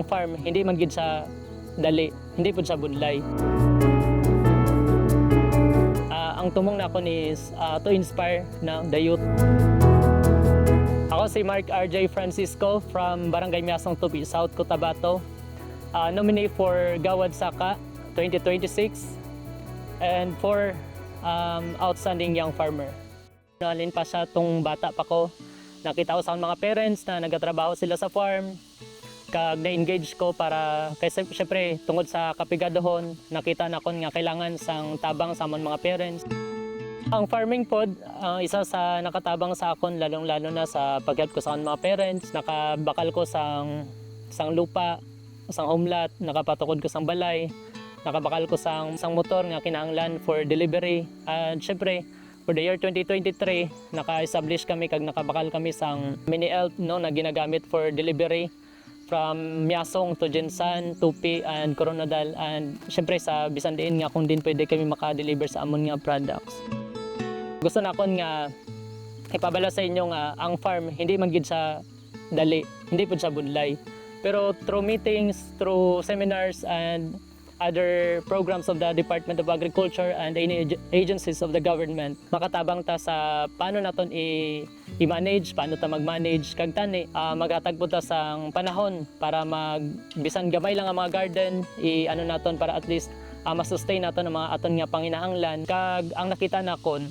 farm hindi man gid sa dali, hindi pud sa budlay. Ang tumong nako is to inspire the youth. Ako si Mark RJ Francisco from Barangay Miasong Tupi, South Cotabato. Nominee for Gawad Saka 2026 and for Outstanding Young Farmer. Nalin pa siya tong bata pa ko. Nakita ko sa mga parents na nagatrabaho sila sa farm. Kag na-engage ko para kasi syempre tungod sa kapigadohon nakita na kon nga kailangan sang tabang sa amon mga parents. Ang farming pod isa sa nakatabang sa akon lalong-lalo na sa paghelp ko sa akong mga parents, nakabakal ko sang lupa, sang homelat, nakapatukod ko sang balay, nakabakal ko sang motor nga kinahanglan for delivery. And syempre for the year 2023 naka-establish kami kag nakabakal kami sang mini elf no na ginagamit for delivery from Miasong to Jensan, Tupi, and Coronadal. And syempre sa bisan diin nga kung din pwede kami maka-deliver sa amon nga products. Gusto na kon nga ipabala sa inyo nga ang farm hindi man gid sa dali, hindi pud sa budlay. Pero through meetings, through seminars and other programs of the Department of Agriculture and any agencies of the government, makatabang ta sa paano naton i-manage, paano ta mag-manage kag tani maghatag po ta sang panahon para bisan gamay lang ang mga garden ano naton para at least ma-sustain naton ang mga aton nga panginahanglan. Kag ang nakita nakon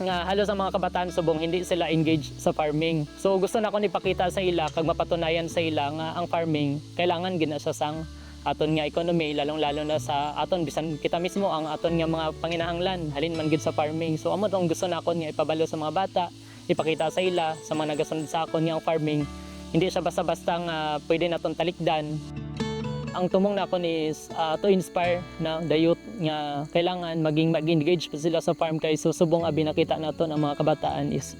nga halos ang mga kabataan subong hindi sila engaged sa farming. So gusto na ko ipakita sa ila kag mapatunayan sa ila nga ang farming kailangan gina siya sang aton nga economy, lalong-lalo na sa aton bisan kita mismo ang aton nga mga panginahanglan halin man gid sa farming. So amo tong gusto nakon nga ipabalo sa mga bata, ipakita sa ila sa mga nagasunod sa akon nga ang farming hindi siya basta-basta nga pwede naton talikdan. Ang tumong nakon is to inspire the youth nga kailangan mag-engage pa sila sa farm kay susubong abi nakita naton ang mga kabataan is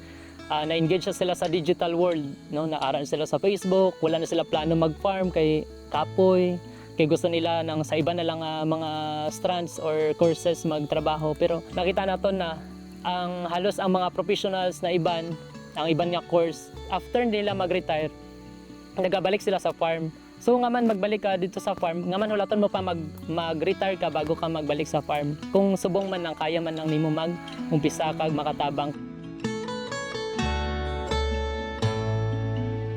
na-engage sila sa digital world, no? Naaral sila sa Facebook, wala na sila plano mag-farm kay kapoy, kay gusto nila nang sa iba na lang mga strands or courses magtrabaho. Pero nakita naton na ang halos ang mga professionals na ang iban nga course, after nila mag-retire, nagabalik sila sa farm. So nga man magbalik ka dito sa farm, nga man hulaton mo pa mag-retire ka bago ka magbalik sa farm. Kung subong man nang kaya man nang nimo mag-umpisa kag makatabang.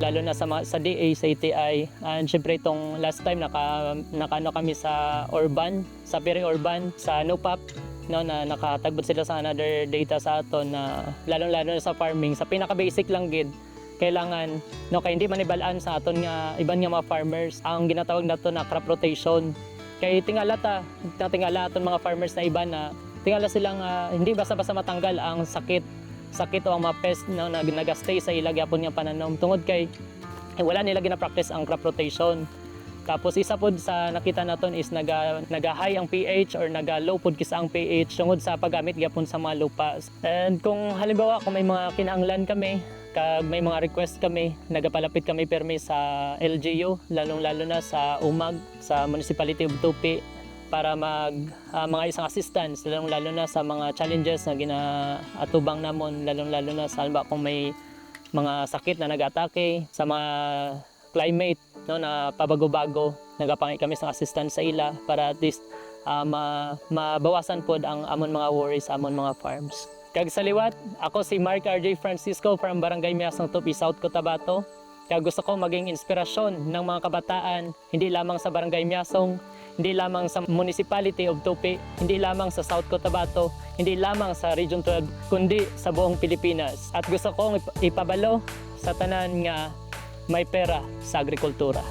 Lalo na sa DA, sa ATI, and syempre itong last time nakano kami sa urban, sa peri-urban, sa NUPAP, no, na nakatagbot sila sa another data sa aton na lalong-lalo na sa farming, sa pinaka-basic lang gid kailangan no kay hindi man ibalaan sa aton nga iban nga mga farmers ang ginatawag nato na crop rotation. Kay tingala aton mga farmers na iba na tingala silang hindi basta-basta matanggal ang sakit o ang mga pest no, na nagastay sa ila gyapon nga pananom tungod kay wala nila gina-practice ang crop rotation. Tapos isa pod sa nakita naton is naga-high ang pH or naga-low pod kisa ang pH tungod sa paggamit gyapon sa mga lupa. And kung halimbawa kung may mga kinahanglan kami kag may mga request kami, nagapalapit kami permi sa LGU, lalong-lalo na sa UMAG, sa Municipality of Tupi para mga isang assistance, lalong-lalo na sa mga challenges na ginaatubang namon, lalong-lalo na sa kung may mga sakit na nag-atake, sa mga climate no, na pabago-bago, nagapangi kami sa assistance sa ila para at least mabawasan pod ang amon mga worries sa amon mga farms. Kag sa liwat, ako si Mark RJ Francisco from Barangay Miasong Tupi, South Cotabato. Kag gusto ko maging inspirasyon ng mga kabataan, hindi lamang sa Barangay Miasong, hindi lamang sa Municipality of Tupi, hindi lamang sa South Cotabato, hindi lamang sa Region 12, kundi sa buong Pilipinas. At gusto kong ipabalo sa tanan nga may pera sa agrikultura.